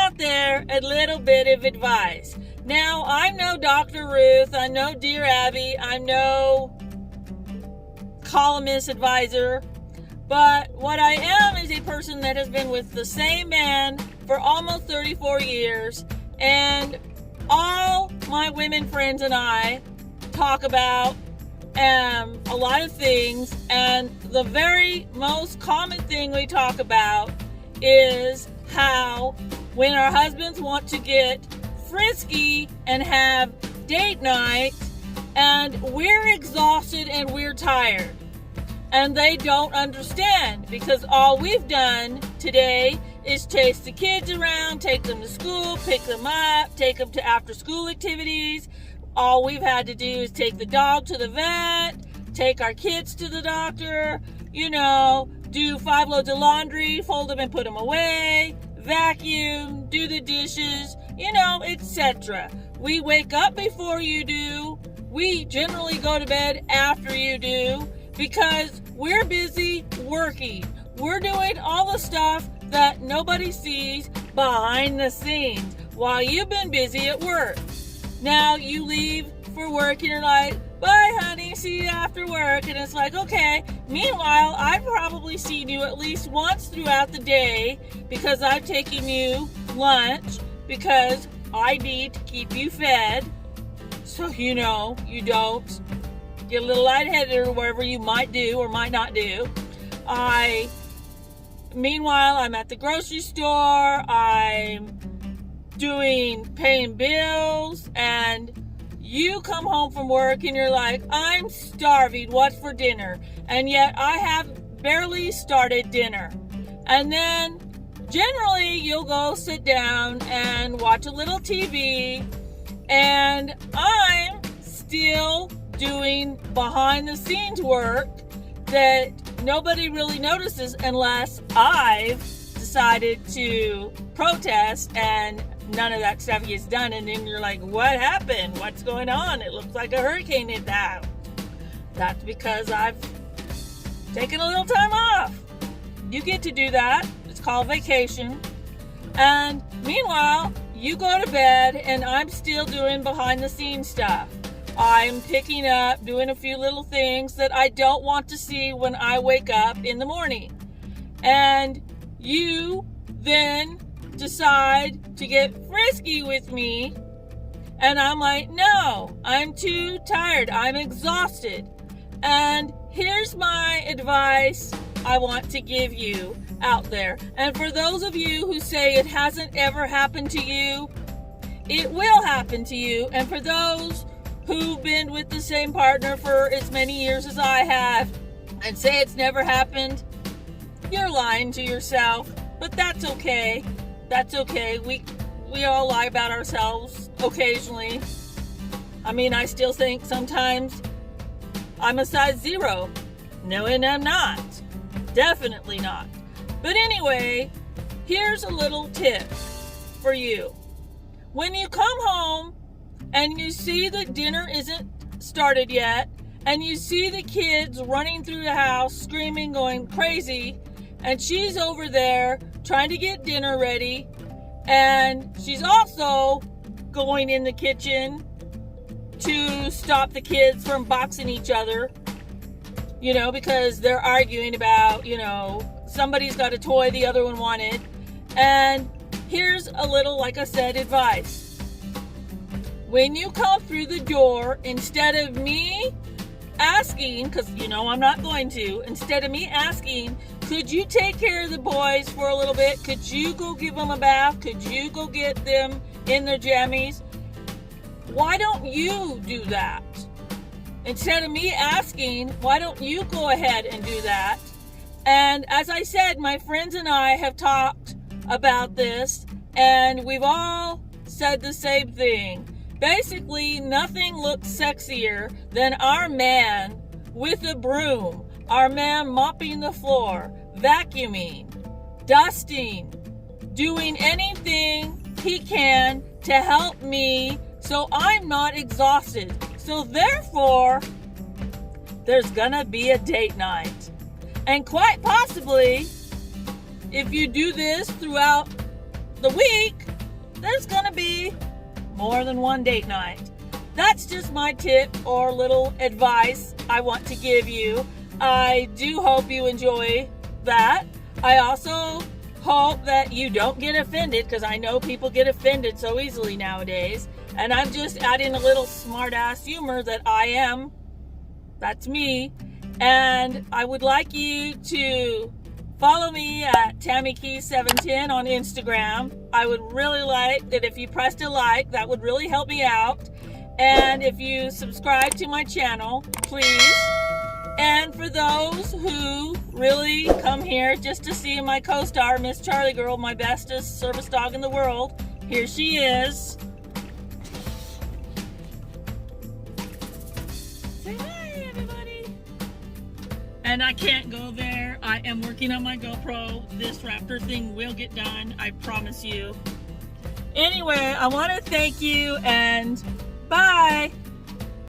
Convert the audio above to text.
out there a little bit of advice. Now, I'm no Dr. Ruth, I'm no Dear Abby, I'm no columnist advisor, but what I am is a person that has been with the same man for almost 34 years, and all my women friends and I talk about a lot of things, and the very most common thing we talk about is how when our husbands want to get frisky and have date night, and we're exhausted and we're tired, and they don't understand, because all we've done today is chase the kids around, take them to school, pick them up, take them to after school activities. All we've had to do is take the dog to the vet, take our kids to the doctor, do 5 loads of laundry, fold them and put them away, vacuum, do the dishes, etc. We wake up before you do. We generally go to bed after you do, because we're busy working. We're doing all the stuff that nobody sees behind the scenes while you've been busy at work. Now you leave for work and you're like, bye honey, see you after work. And it's like, okay. Meanwhile, I've probably seen you at least once throughout the day, because I've taken you lunch, because I need to keep you fed, so you don't get a little lightheaded or whatever you might do or might not do. Meanwhile, I'm at the grocery store, I'm paying bills, and you come home from work and you're like, I'm starving, what's for dinner? And yet I have barely started dinner. And then generally you'll go sit down and watch a little TV, and I'm still doing behind the scenes work that nobody really notices unless I've decided to protest, and none of that stuff gets done. And then you're like, what happened? What's going on? It looks like a hurricane hit the house. That's because I've taken a little time off. You get to do that. It's called vacation. And meanwhile, you go to bed and I'm still doing behind the scenes stuff. I'm picking up, doing a few little things that I don't want to see when I wake up in the morning. And you then decide to get frisky with me, and I'm like, no, I'm too tired, I'm exhausted. And here's my advice I want to give you out there. And for those of you who say it hasn't ever happened to you, it will happen to you. And for those who've been with the same partner for as many years as I have and say it's never happened, you're lying to yourself. But that's okay. That's okay. We all lie about ourselves occasionally. I mean, I still think sometimes I'm a size 0. No, and I'm not. Definitely not. But anyway, here's a little tip for you. When you come home and you see that dinner isn't started yet, and you see the kids running through the house, screaming, going crazy, and she's over there trying to get dinner ready, and she's also going in the kitchen to stop the kids from boxing each other, because they're arguing about, somebody's got a toy the other one wanted. And here's a little, like I said, advice. When you come through the door, instead of me asking, because I'm not going to, instead of me asking, could you take care of the boys for a little bit? Could you go give them a bath? Could you go get them in their jammies? Why don't you do that? Instead of me asking, why don't you go ahead and do that? And as I said, my friends and I have talked about this, and we've all said the same thing. Basically, nothing looks sexier than our man with a broom, our man mopping the floor, vacuuming, dusting, doing anything he can to help me so I'm not exhausted. So therefore, there's gonna be a date night. And quite possibly, if you do this throughout the week, there's gonna be more than one date night. That's just my tip or little advice I want to give you. I do hope you enjoy that. I also hope that you don't get offended, because I know people get offended so easily nowadays. And I'm just adding a little smart-ass humor that I am. That's me. And I would like you to follow me at TammyKey710 on Instagram. I would really like that if you pressed a like. That would really help me out. And if you subscribe to my channel, please. And for those who really come here just to see my co-star, Miss Charlie Girl, my bestest service dog in the world, here she is. Say hi, everybody. And I can't go there. I am working on my GoPro. This raptor thing will get done, I promise you. Anyway, I want to thank you and bye.